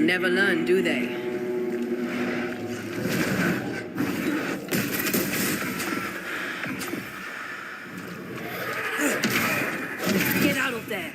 never learn, do they? Get out of there!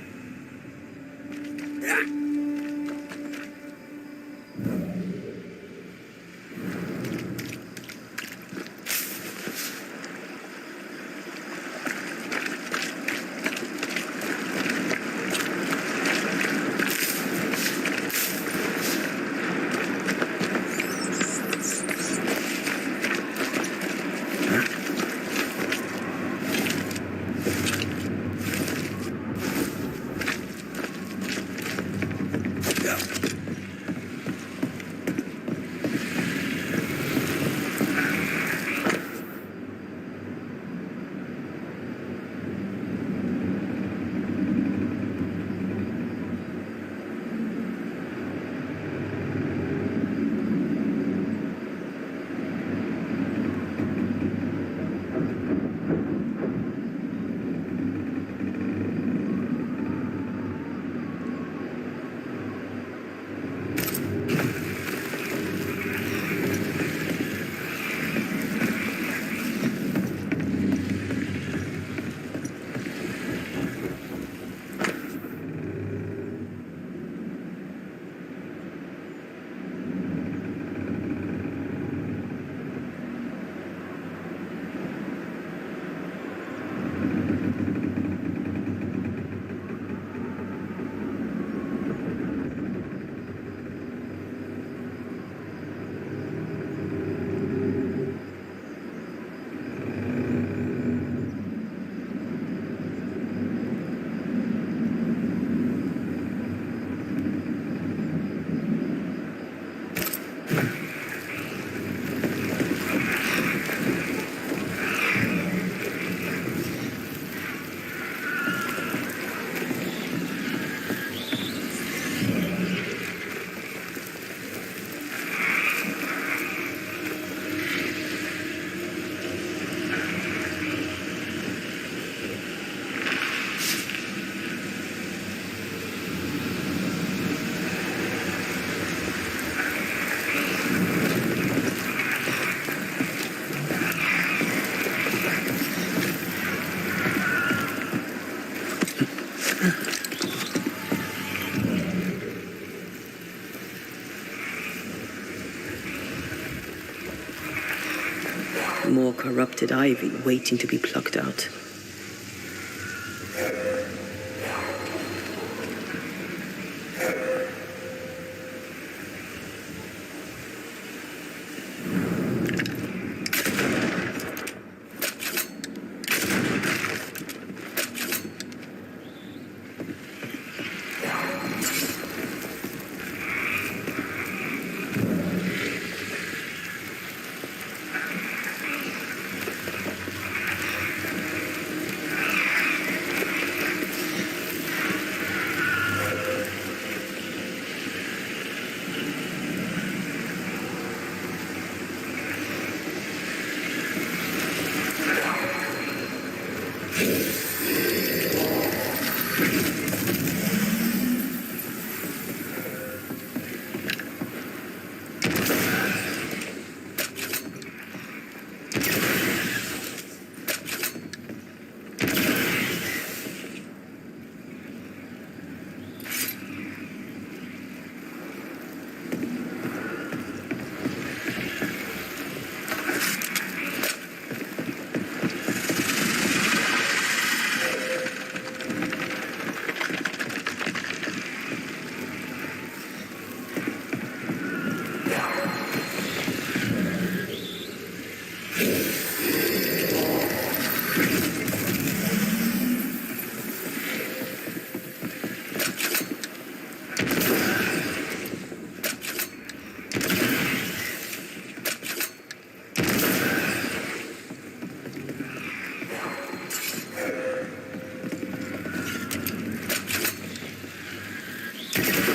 More corrupted ivy waiting to be plucked out.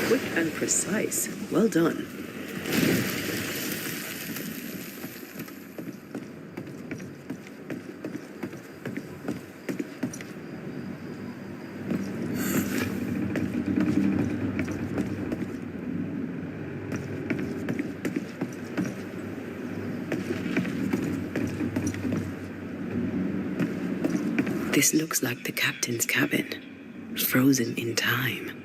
Quick and precise. Well done. This looks like the captain's cabin, frozen in time.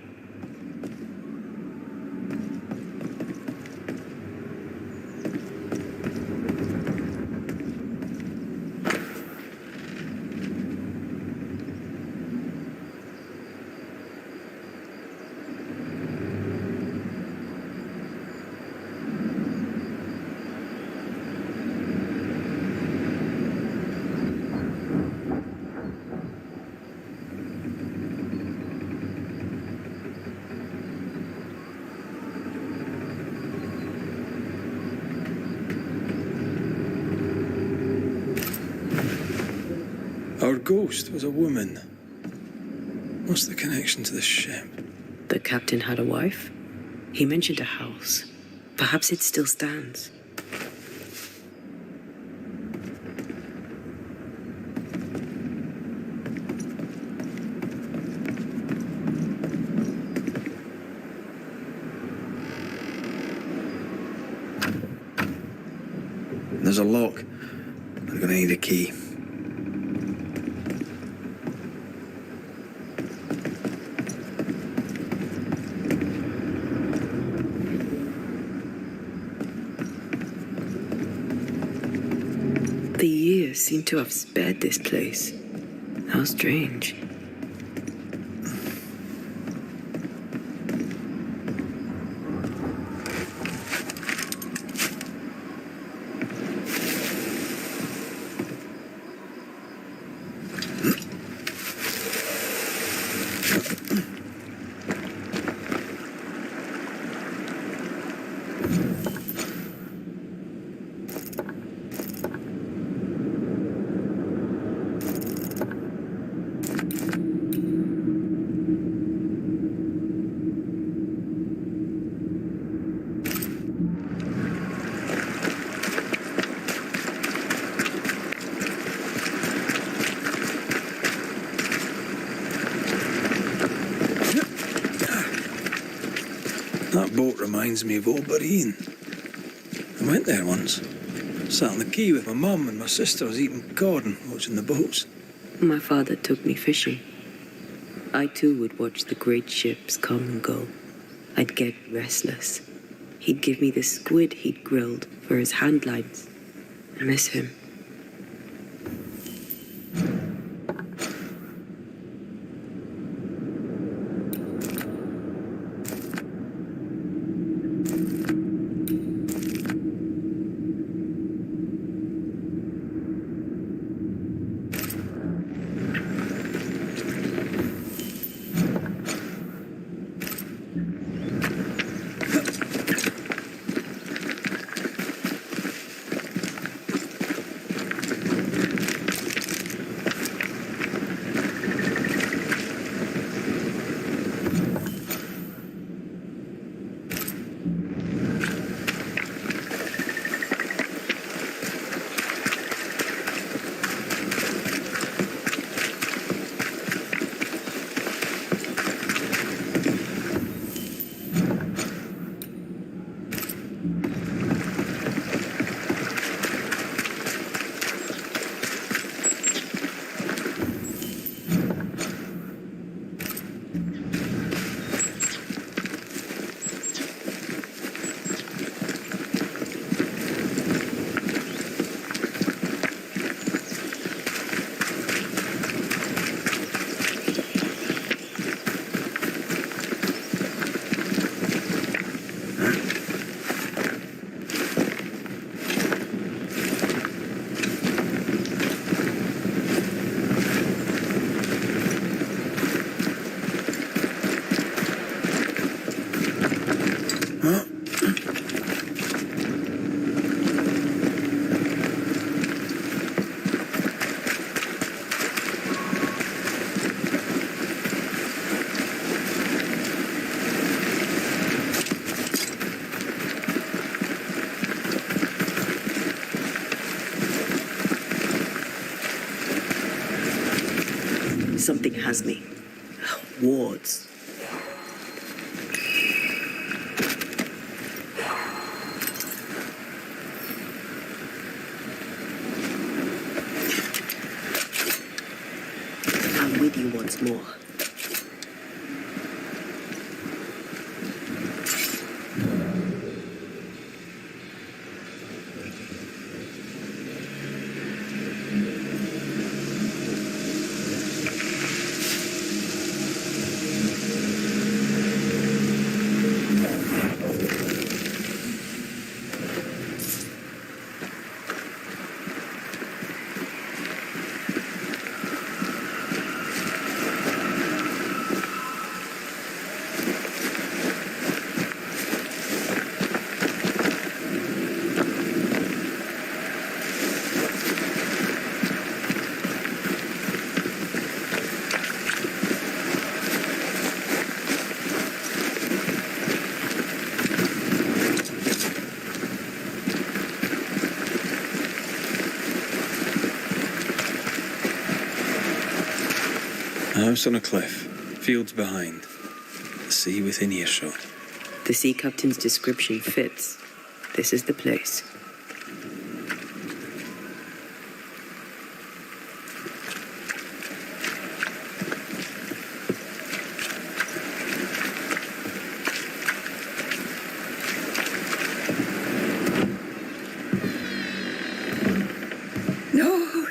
Our ghost was a woman. What's the connection to the ship? The captain had a wife? He mentioned a house. Perhaps it still stands. There's a lock. I'm gonna need a key. The years seem to have spared this place. How strange. That boat reminds me of Obereen. I went there once. Sat on the quay with my mum and my sisters eating cod and watching the boats. My father took me fishing. I too would watch the great ships come and go. I'd get restless. He'd give me the squid he'd grilled for his hand lines. I miss him. Something has me. Wards. once more. A house on a cliff, fields behind, the sea within earshot. The sea captain's description fits. This is the place.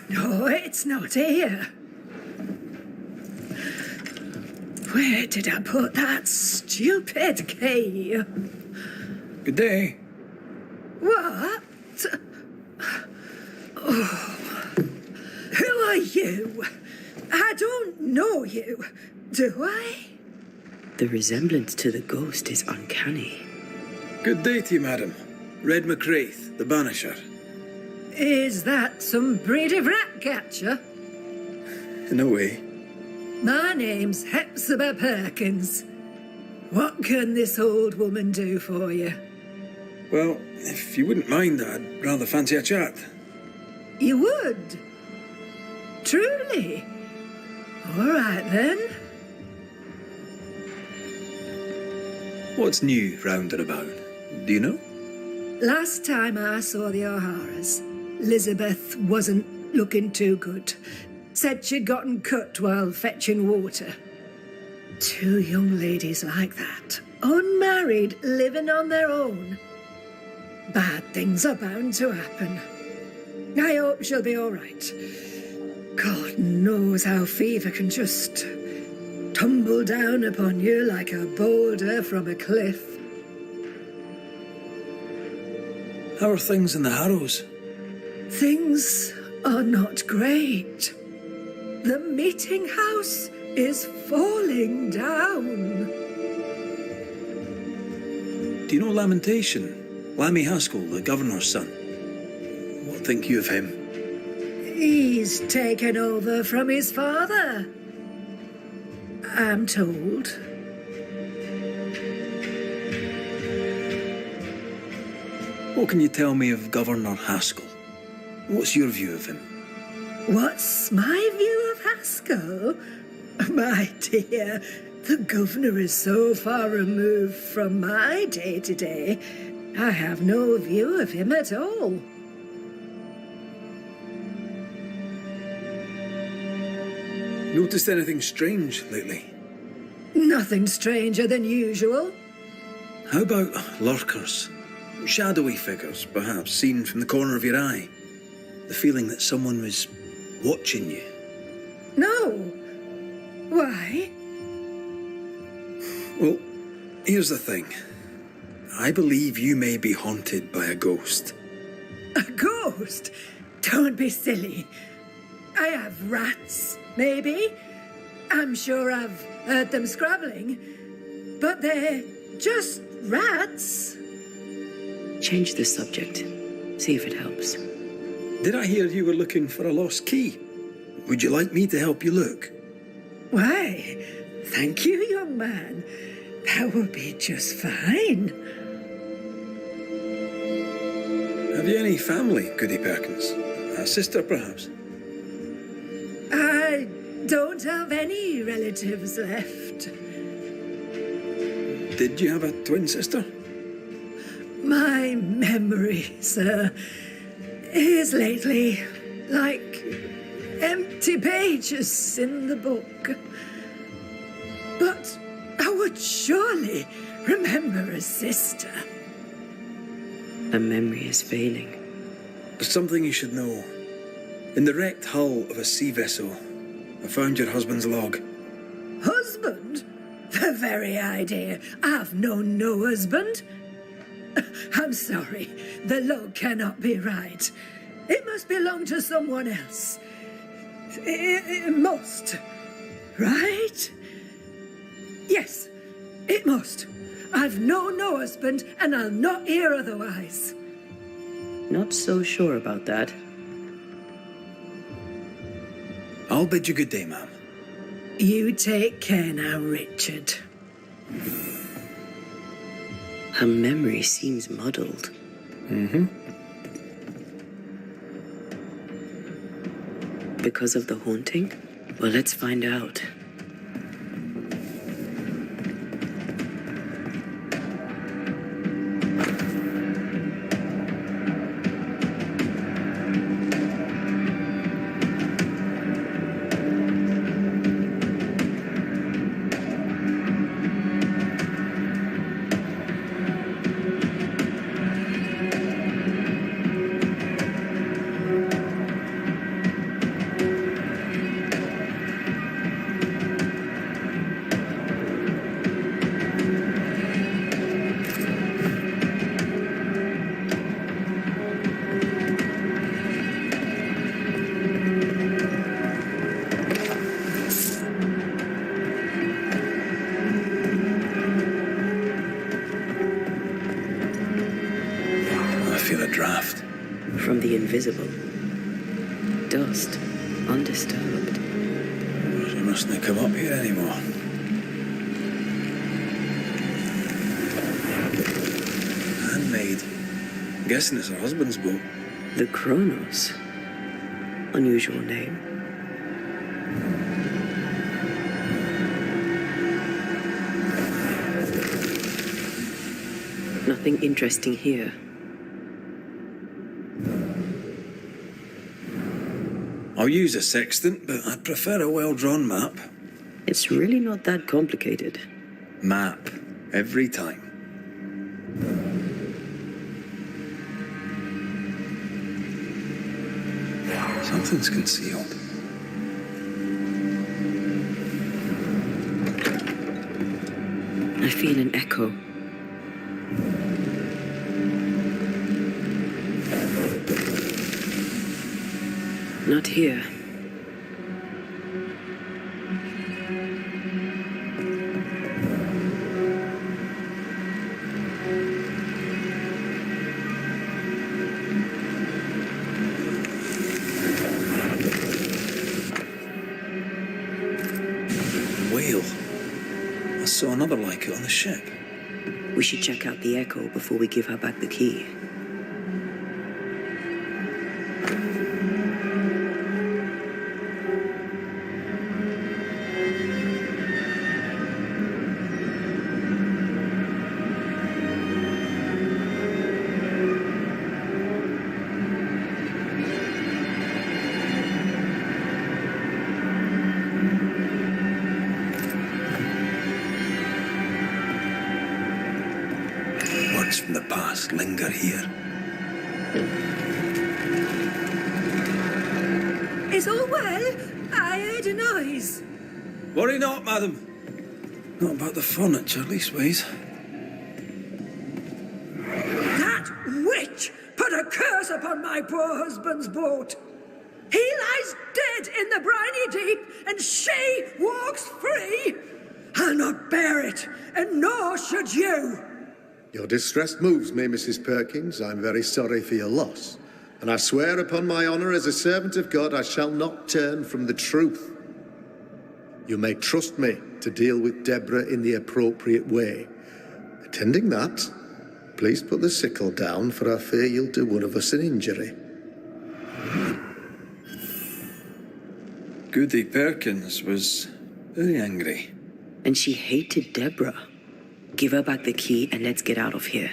No, it's not here. Where did I put that stupid key? Good day. What? Oh. Who are you? I don't know you, do I? The resemblance to the ghost is uncanny. Good day to you, madam. Red McCraith, the Banisher. Is that some breed of rat catcher? In a way. My name's Hepzibah Perkins. What can this old woman do for you? Well, if you wouldn't mind, I'd rather fancy a chat. You would? Truly? All right, then. What's new round and about? Do you know? Last time I saw the O'Haras, Elizabeth wasn't looking too good. Said she'd gotten cut while fetching water. 2 young ladies like that, unmarried, living on their own. Bad things are bound to happen. I hope she'll be all right. God knows how fever can just tumble down upon you like a boulder from a cliff. How are things in the Harrows? Things are not great. The meeting house is falling down. Do you know Lamentation? Lammy Haskell, the governor's son. What think you of him? He's taken over from his father, I'm told. What can you tell me of Governor Haskell? What's your view of him? What's my view of Haskell? My dear, the governor is so far removed from my day-to-day, I have no view of him at all. Noticed anything strange lately? Nothing stranger than usual. How about lurkers? Shadowy figures, perhaps, seen from the corner of your eye. The feeling that someone was watching you. No. Why? Well, here's the thing. I believe you may be haunted by a ghost. A ghost? Don't be silly. I have rats, maybe. I'm sure I've heard them scrabbling. But they're just rats. Change the subject. See if it helps. Did I hear you were looking for a lost key? Would you like me to help you look? Why, thank you, young man. That will be just fine. Have you any family, Goody Perkins? A sister, perhaps? I don't have any relatives left. Did you have a twin sister? My memory, sir, is lately like empty pages in the book. But I would surely remember a sister. A memory is failing. There's something you should know. In the wrecked hull of a sea vessel, I found your husband's log. Husband? The very idea. I've known no husband. I'm sorry, the log cannot be right. It must belong to someone else. It must. Right? Yes, it must. I've known no husband, and I'll not hear otherwise. Not so sure about that. I'll bid you good day, ma'am. You take care now, Richard. Her memory seems muddled. Because of the haunting? Well, let's find out. Draft. From the invisible. Dust. Undisturbed. She mustn't come up here anymore. Handmade. I'm guessing it's her husband's boat. The Kronos. Unusual name. Nothing interesting here. I'll use a sextant, but I'd prefer a well-drawn map. It's really not that complicated. Map. Every time. Something's concealed. I feel an echo. Not here. Whale. I saw another like it on the ship. We should check out the echo before we give her back the key. Words from the past linger here. Is all well? I heard a noise. Worry not, madam. Not about the furniture, leastways. That witch put a curse upon my poor husband's boat. He lies dead in the briny deep, and she walks free. I'll not bear it, and nor should you. Your distress moves me, Mrs. Perkins. I'm very sorry for your loss. And I swear upon my honour as a servant of God, I shall not turn from the truth. You may trust me to deal with Deborah in the appropriate way. Attending that, please put the sickle down, for I fear you'll do one of us an injury. Goody Perkins was very angry. And she hated Deborah. Give her back the key and let's get out of here.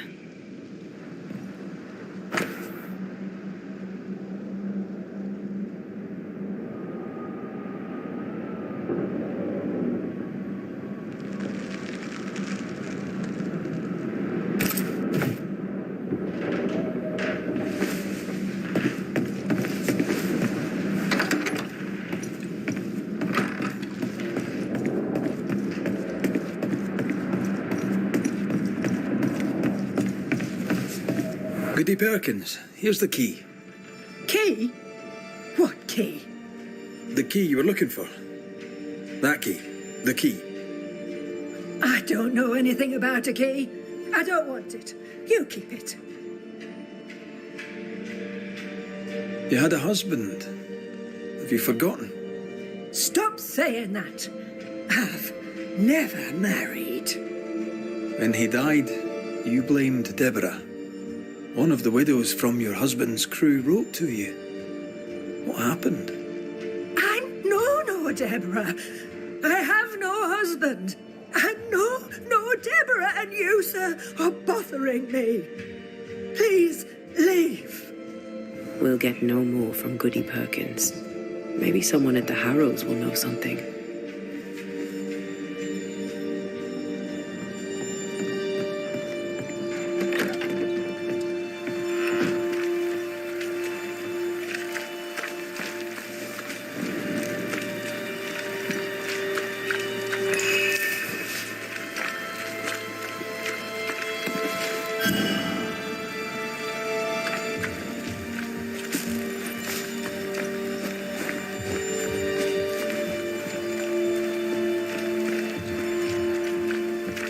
Goody Perkins, here's the key. Key? What key? The key you were looking for. That key. The key. I don't know anything about a key. I don't want it. You keep it. You had a husband. Have you forgotten? Stop saying that. I've never married. When he died, you blamed Deborah. One of the widows from your husband's crew wrote to you. What happened? I know no Deborah. I have no husband. I know no Deborah, and you, sir, are bothering me. Please, leave. We'll get no more from Goody Perkins. Maybe someone at the Harrows will know something.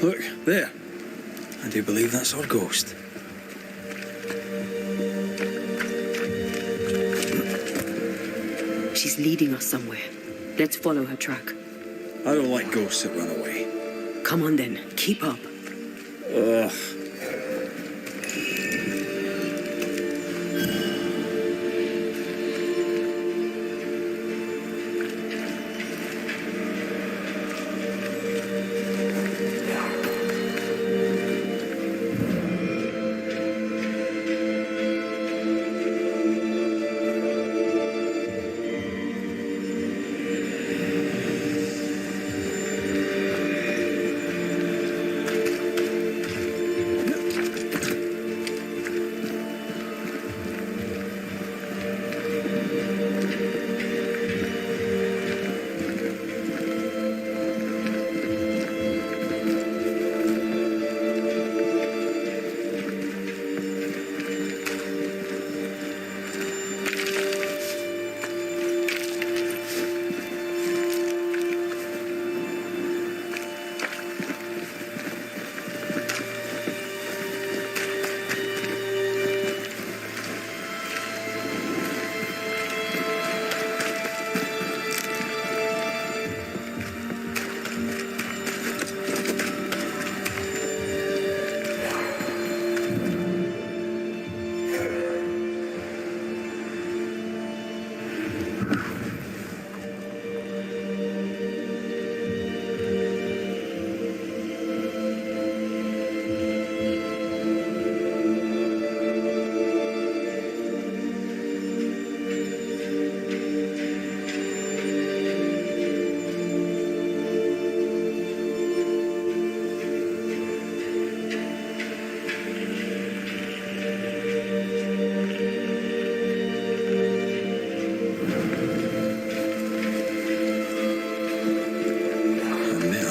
Look, there. I do believe that's our ghost. She's leading us somewhere. Let's follow her track. I don't like ghosts that run away. Come on then, keep up. Ugh.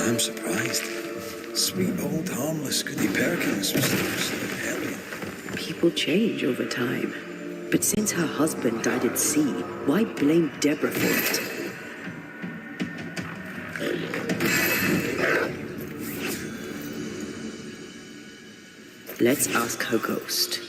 I'm surprised. Sweet old harmless Goody Perkins was so hellion. People change over time. But since her husband died at sea, why blame Deborah for it? Let's ask her ghost.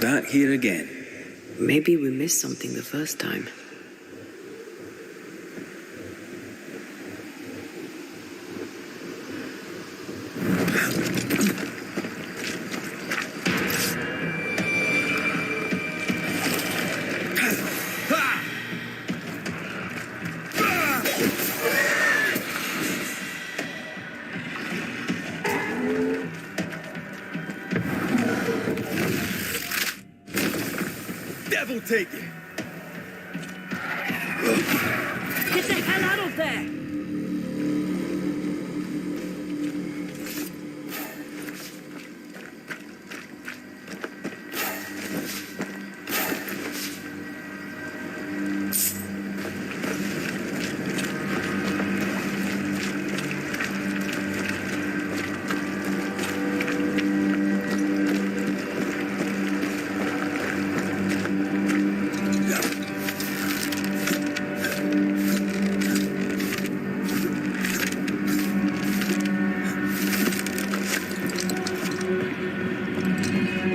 that here again. Maybe we missed something the first time. Devil take you! Get the hell out of there!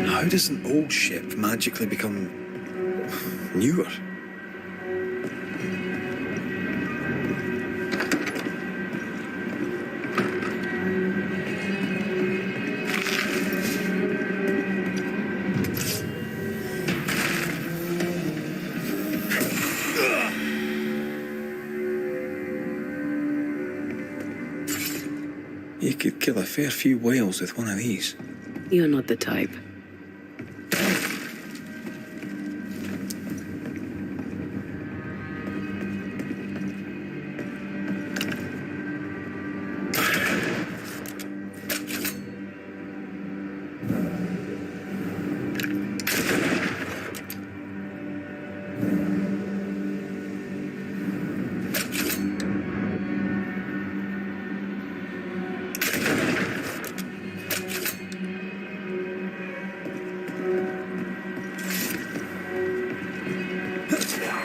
How does an old ship magically become newer? You could kill a fair few whales with one of these. You're not the type.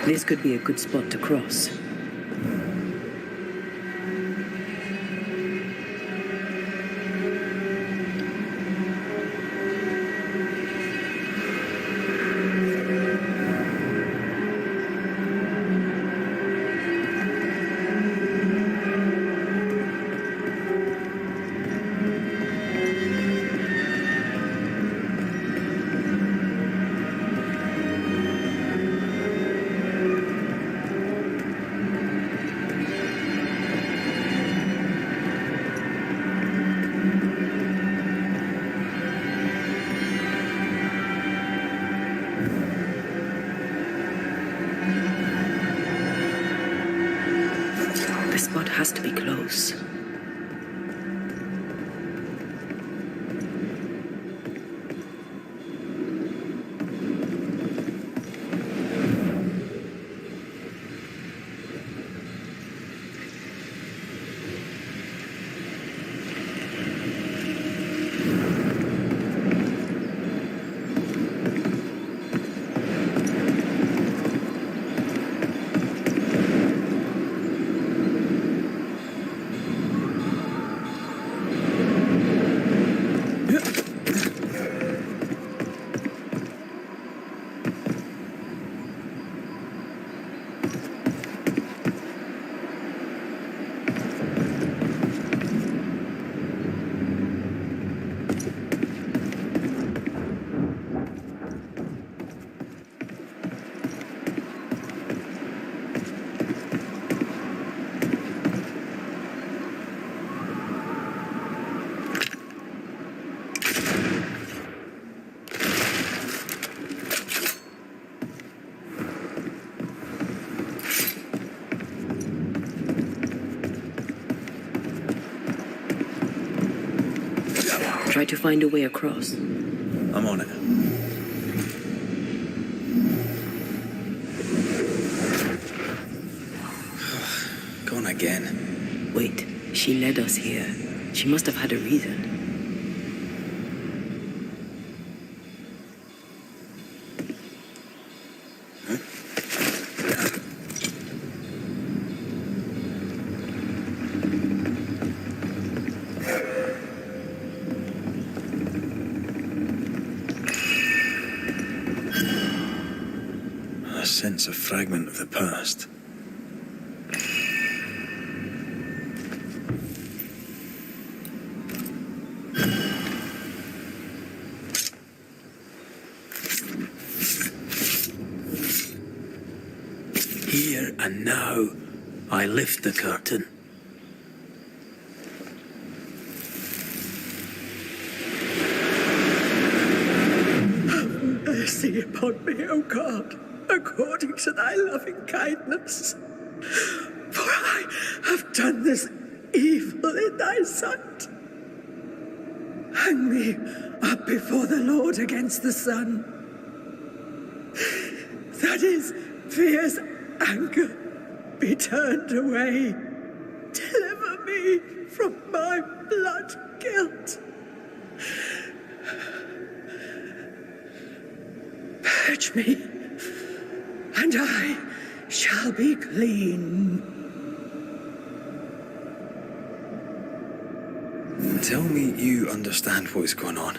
This could be a good spot to cross. The spot has to be close. Try to find a way across. I'm on it. Gone again. Wait, she led us here. She must have had a reason. sense a fragment of the past. Here and now, I lift the curtain. Have mercy upon me, O God, according to thy loving kindness. For I have done this evil in thy sight. Hang me up before the Lord against the sun. That his fierce anger be turned away. Deliver me from my blood guilt. Purge me, and I shall be clean. Tell me you understand what is going on.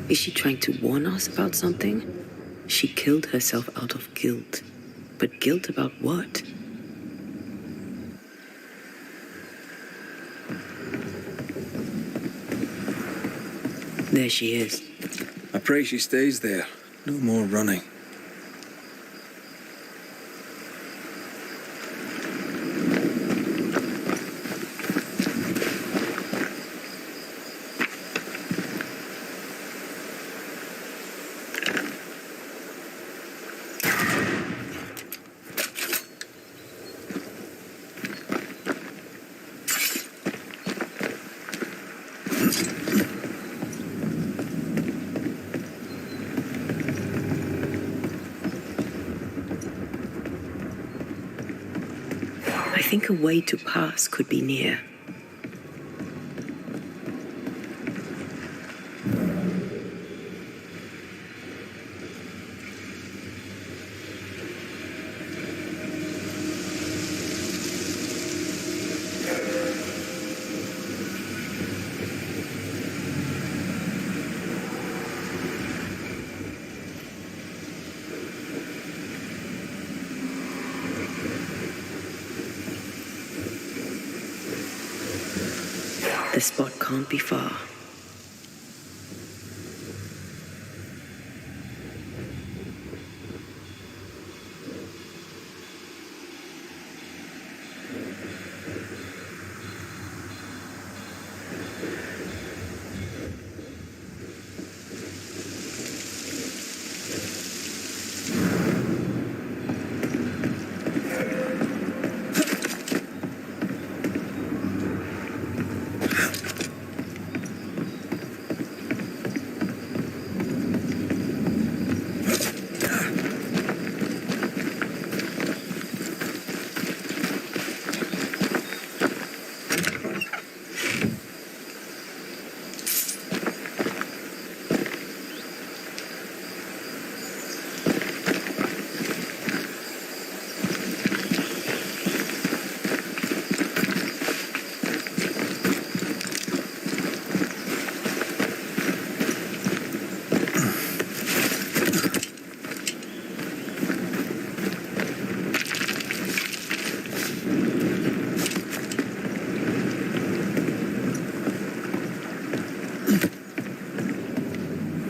Is she trying to warn us about something? She killed herself out of guilt. But guilt about what? There she is. I pray she stays there. No more running. I think a way to pass could be near. The spot can't be far.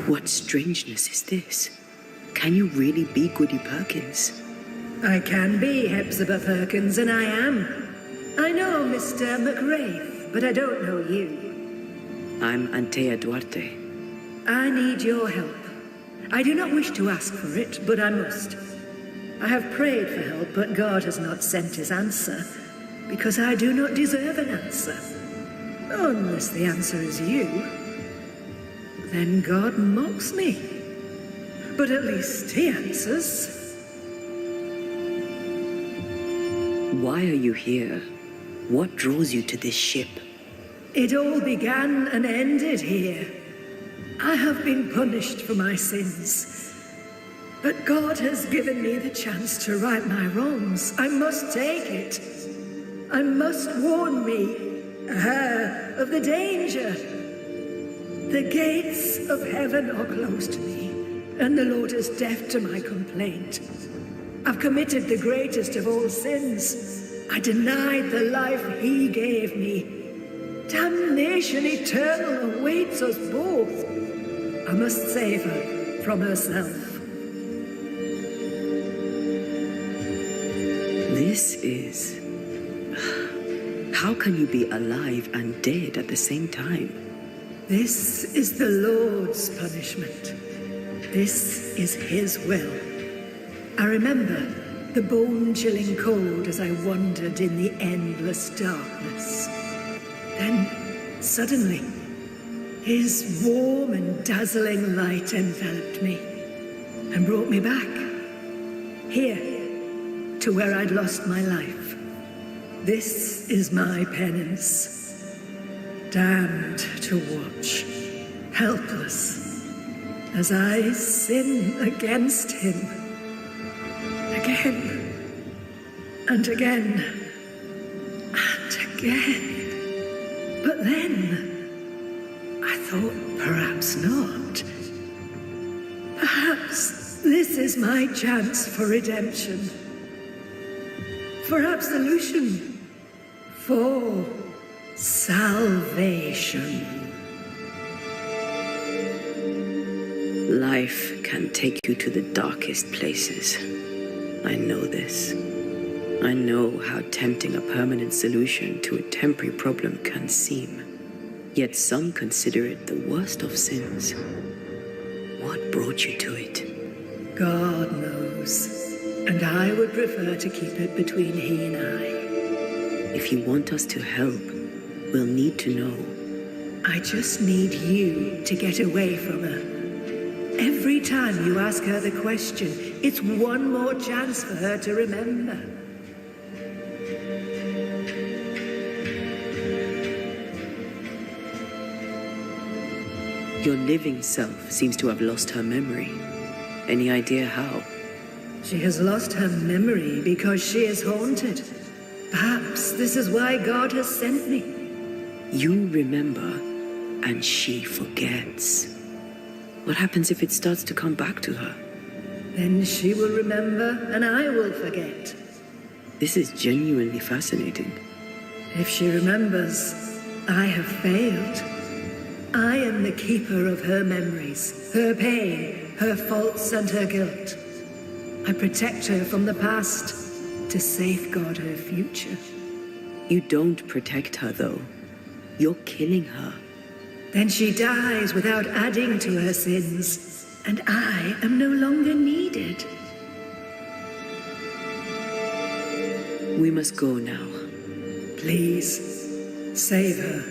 What strangeness is this? Can you really be Goody Perkins? I can be Hepzibah Perkins, and I am. I know Mr. McRae, but I don't know you. I'm Antea Duarte. I need your help. I do not wish to ask for it, but I must. I have prayed for help, but God has not sent his answer, because I do not deserve an answer. Unless the answer is you, then God mocks me. But at least he answers. Why are you here? What draws you to this ship? It all began and ended here. I have been punished for my sins. But God has given me the chance to right my wrongs. I must take it. I must warn me, her, of the danger. The gates of heaven are closed to me, and the Lord is deaf to my complaint. I've committed the greatest of all sins. I denied the life he gave me. Damnation eternal awaits us both. I must save her from herself. This is... How can you be alive and dead at the same time? This is the Lord's punishment. This is his will. I remember the bone-chilling cold as I wandered in the endless darkness. Then, suddenly, his warm and dazzling light enveloped me and brought me back. Here, to where I'd lost my life. This is my penance. Damned to watch, helpless, as I sin against him. Again, and again, and again. But then, I thought perhaps not. Perhaps this is my chance for redemption. For absolution. For salvation. Life can take you to the darkest places. I know this. I know how tempting a permanent solution to a temporary problem can seem. Yet some consider it the worst of sins. What brought you to it? God knows. And I would prefer to keep it between he and I. If you want us to help, we'll need to know. I just need you to get away from her. Every time you ask her the question, it's one more chance for her to remember. Your living self seems to have lost her memory. Any idea how? She has lost her memory because she is haunted. Perhaps this is why God has sent me. You remember, and she forgets. What happens if it starts to come back to her? Then she will remember, and I will forget. This is genuinely fascinating. If she remembers, I have failed. I am the keeper of her memories, her pain, her faults, and her guilt. I protect her from the past to safeguard her future. You don't protect her, though. You're killing her. Then she dies without adding to her sins, and I am no longer needed. We must go now. Please, save her.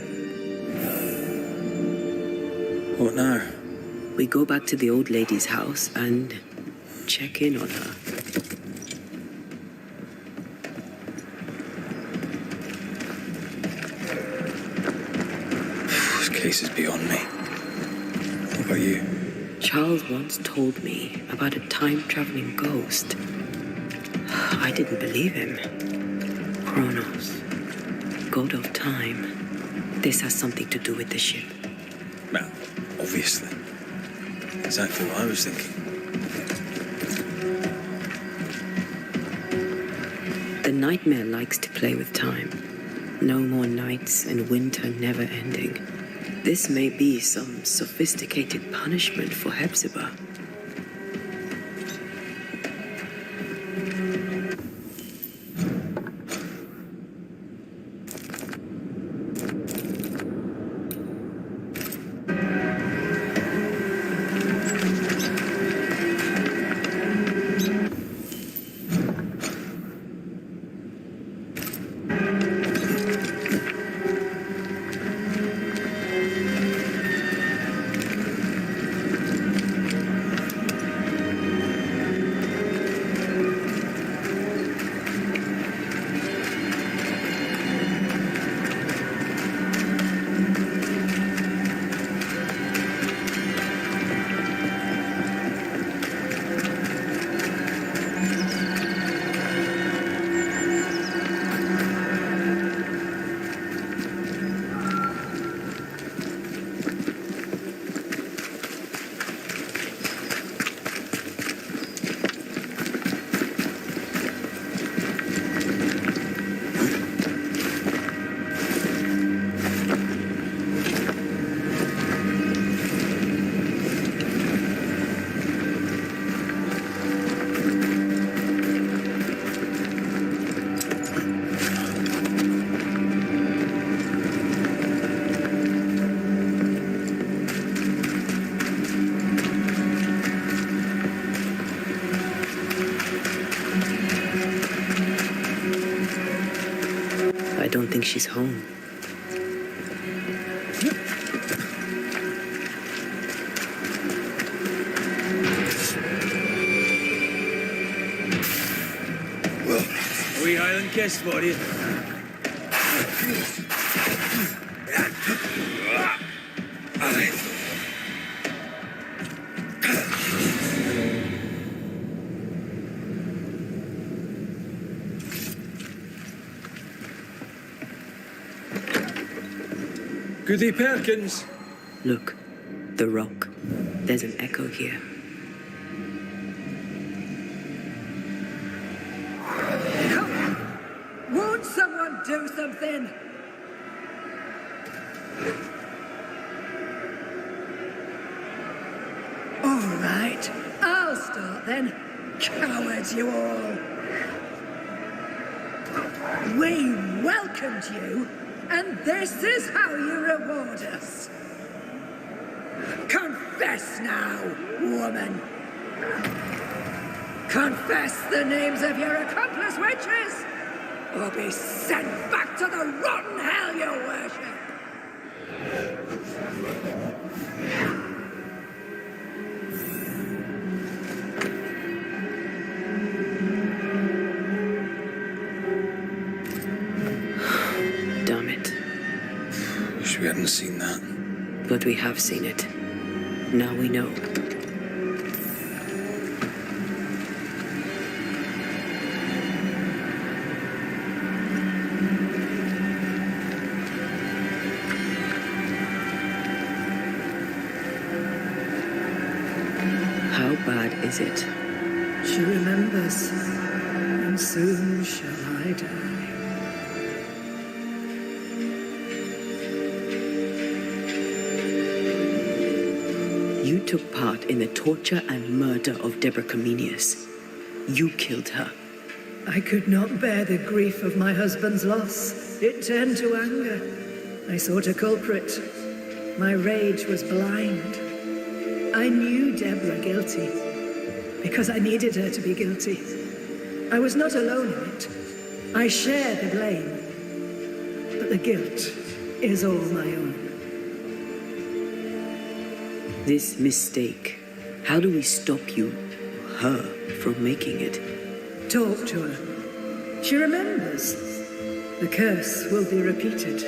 What now? We go back to the old lady's house and check in on her. This case is beyond me. What about you? Charles once told me about a time-traveling ghost. I didn't believe him. Kronos, god of time. This has something to do with the ship. Well, obviously. Exactly what I was thinking. The nightmare likes to play with time. No more nights and winter never ending. This may be some sophisticated punishment for Hepzibah. don't think she's home. A wee Highland kiss for you. Goody Perkins. Look, the rock. There's an echo here. Come on! Won't someone do something? All right, I'll start then. Cowards, you all. We welcomed you, and this is how you reward us. Confess now, woman. Confess the names of your accomplice witches, or be sent back to the rotten hell you worship. Damn it. Wish we hadn't seen that. But we have seen it. Now we know. How bad is it? She remembers, and soon shall I die. You took part in the torture and murder of Deborah Comenius. You killed her. I could not bear the grief of my husband's loss. It turned to anger. I sought a culprit. My rage was blind. I knew Deborah guilty because I needed her to be guilty. I was not alone in it. I share the blame, but the guilt is all my own. This mistake, how do we stop you, her, from making it? Talk to her. She remembers. The curse will be repeated.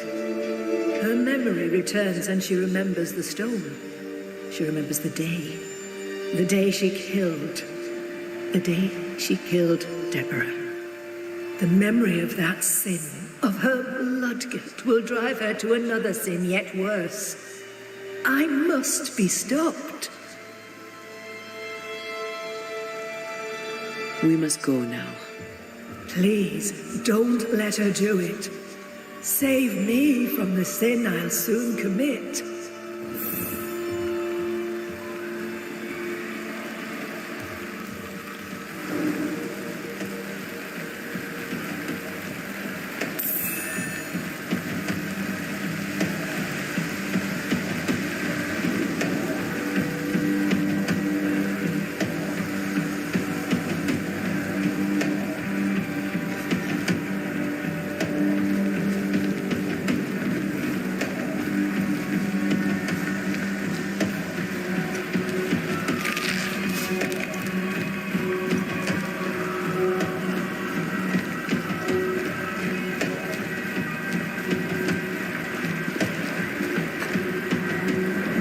Her memory returns and she remembers the stone. She remembers the day she killed, the day she killed Deborah. The memory of that sin, of her blood guilt, will drive her to another sin yet worse. I must be stopped. We must go now. Please, don't let her do it. Save me from the sin I'll soon commit.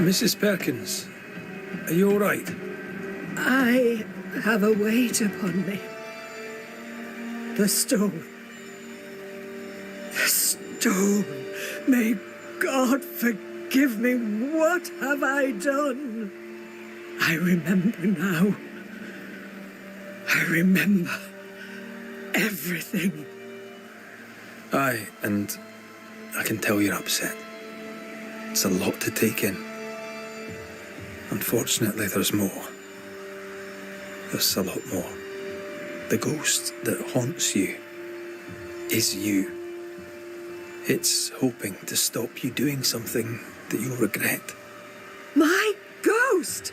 Mrs. Perkins, are you all right? I have a weight upon me. The stone. The stone. May God forgive me. What have I done? I remember now. I remember everything. Aye, and I can tell you're upset. It's a lot to take in. Unfortunately, there's more. There's a lot more. The ghost that haunts you is you. It's hoping to stop you doing something that you'll regret. My ghost!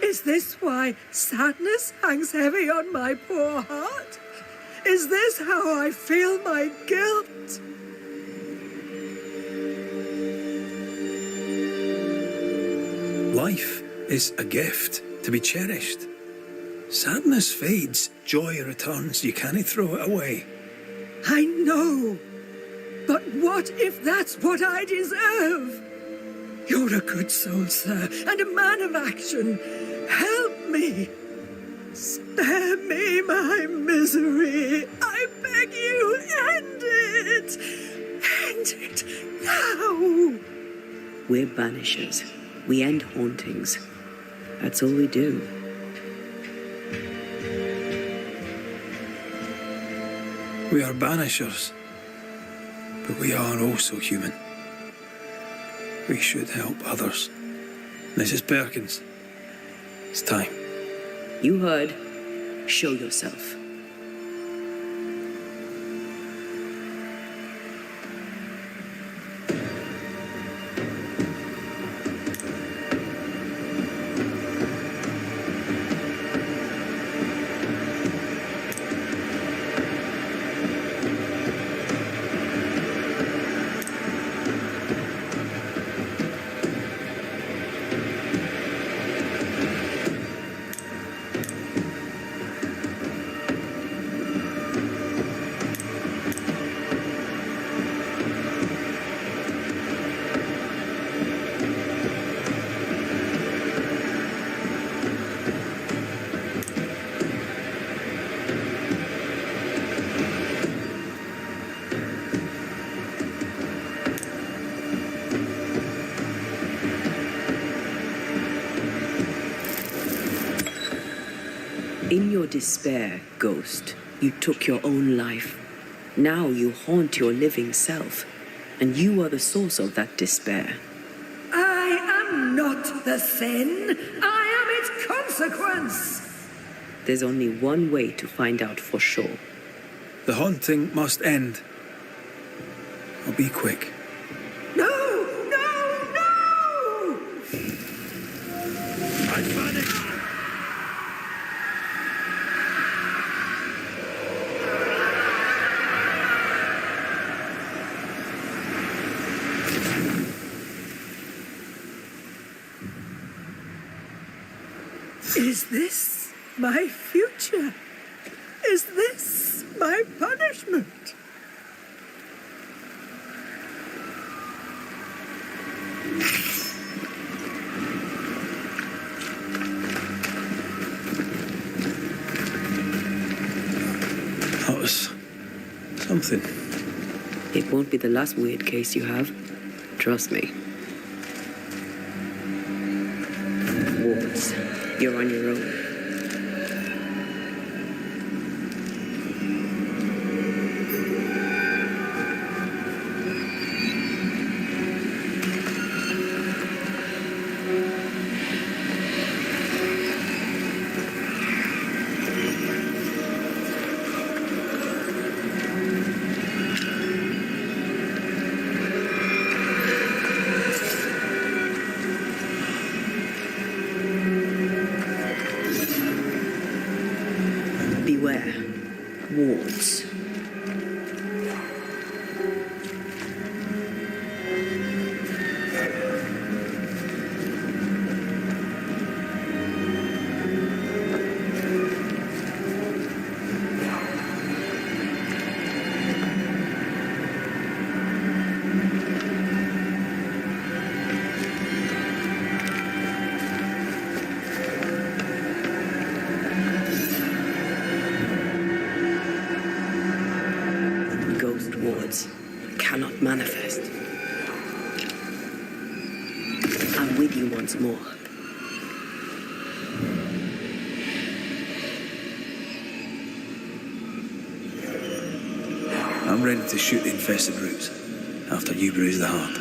Is this why sadness hangs heavy on my poor heart? Is this how I feel my guilt? Life is a gift to be cherished. Sadness fades, joy returns. You can't throw it away. I know. But what if that's what I deserve? You're a good soul, sir, and a man of action. Help me. Spare me my misery. I beg you, end it. End it now. We're banishers. We end hauntings. That's all we do. We are banishers, but we are also human. We should help others. Mrs. Perkins, it's time. You heard. Show yourself. In your despair, Ghost, you took your own life. Now you haunt your living self, and you are the source of that despair. I am not the sin. I am its consequence. There's only one way to find out for sure. The haunting must end. I'll be quick. No, no, no! I vanish! Is this my future? Is this my punishment? That was something. It won't be the last weird case you have. Trust me. Wards, you're on your own. Beware. Wards. Ghost wards cannot manifest. I'm with you once more. I'm ready to shoot the infested roots after you bruise the heart.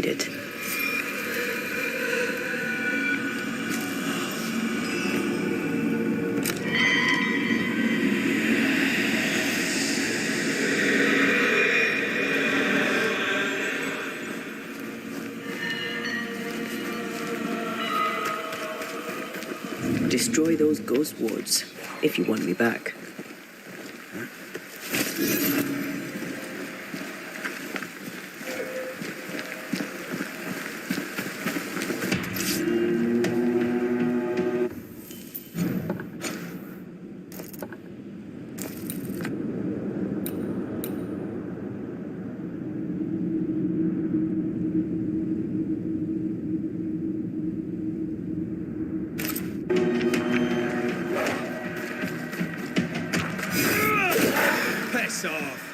it. Destroy those ghost wards if you want me back. Piss off!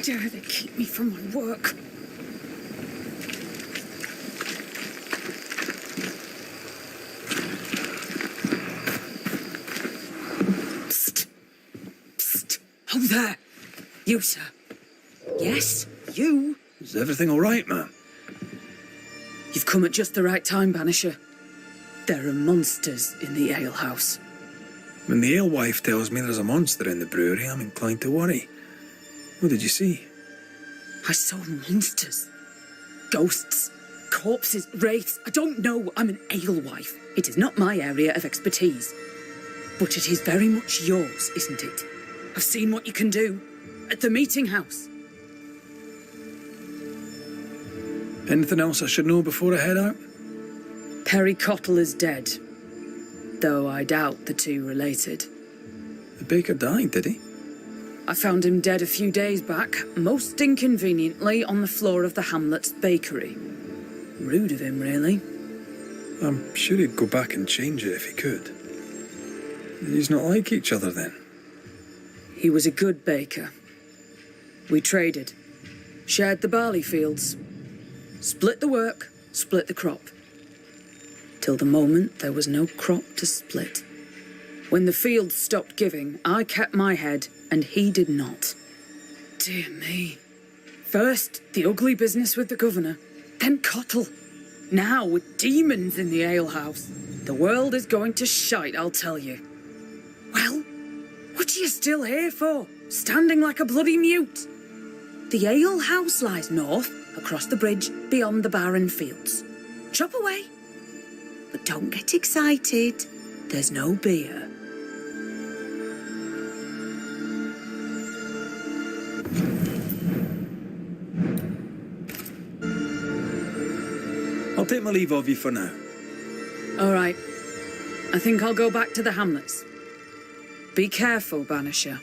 Dare they keep me from my work? Psst. Psst. Oh, there. You, sir. Yes, you. Is everything all right, man? You've come at just the right time, Banisher. There are monsters in the alehouse. When the alewife tells me there's a monster in the brewery, I'm inclined to worry. What did you see? I saw monsters. Ghosts. Corpses. Wraiths. I don't know. I'm an alewife. It is not my area of expertise. But it is very much yours, isn't it? I've seen what you can do. At the meeting house. Anything else I should know before I head out? Perry Cottle is dead. Though I doubt the two related. The baker died, did he? I found him dead a few days back, most inconveniently on the floor of the hamlet's bakery. Rude of him, really. I'm sure he'd go back and change it if he could. He's not like each other then. He was a good baker. We traded. Shared the barley fields. Split the work, split the crop. Till the moment there was no crop to split. When the fields stopped giving, I kept my head, and he did not. Dear me. First, the ugly business with the governor, then Cottle. Now, with demons in the alehouse. The world is going to shite, I'll tell you. Well, what are you still here for? Standing like a bloody mute? The alehouse lies north, across the bridge, beyond the barren fields. Chop away. But don't get excited. There's no beer. I'll take my leave of you for now. All right. I think I'll go back to the hamlets. Be careful, Banisher.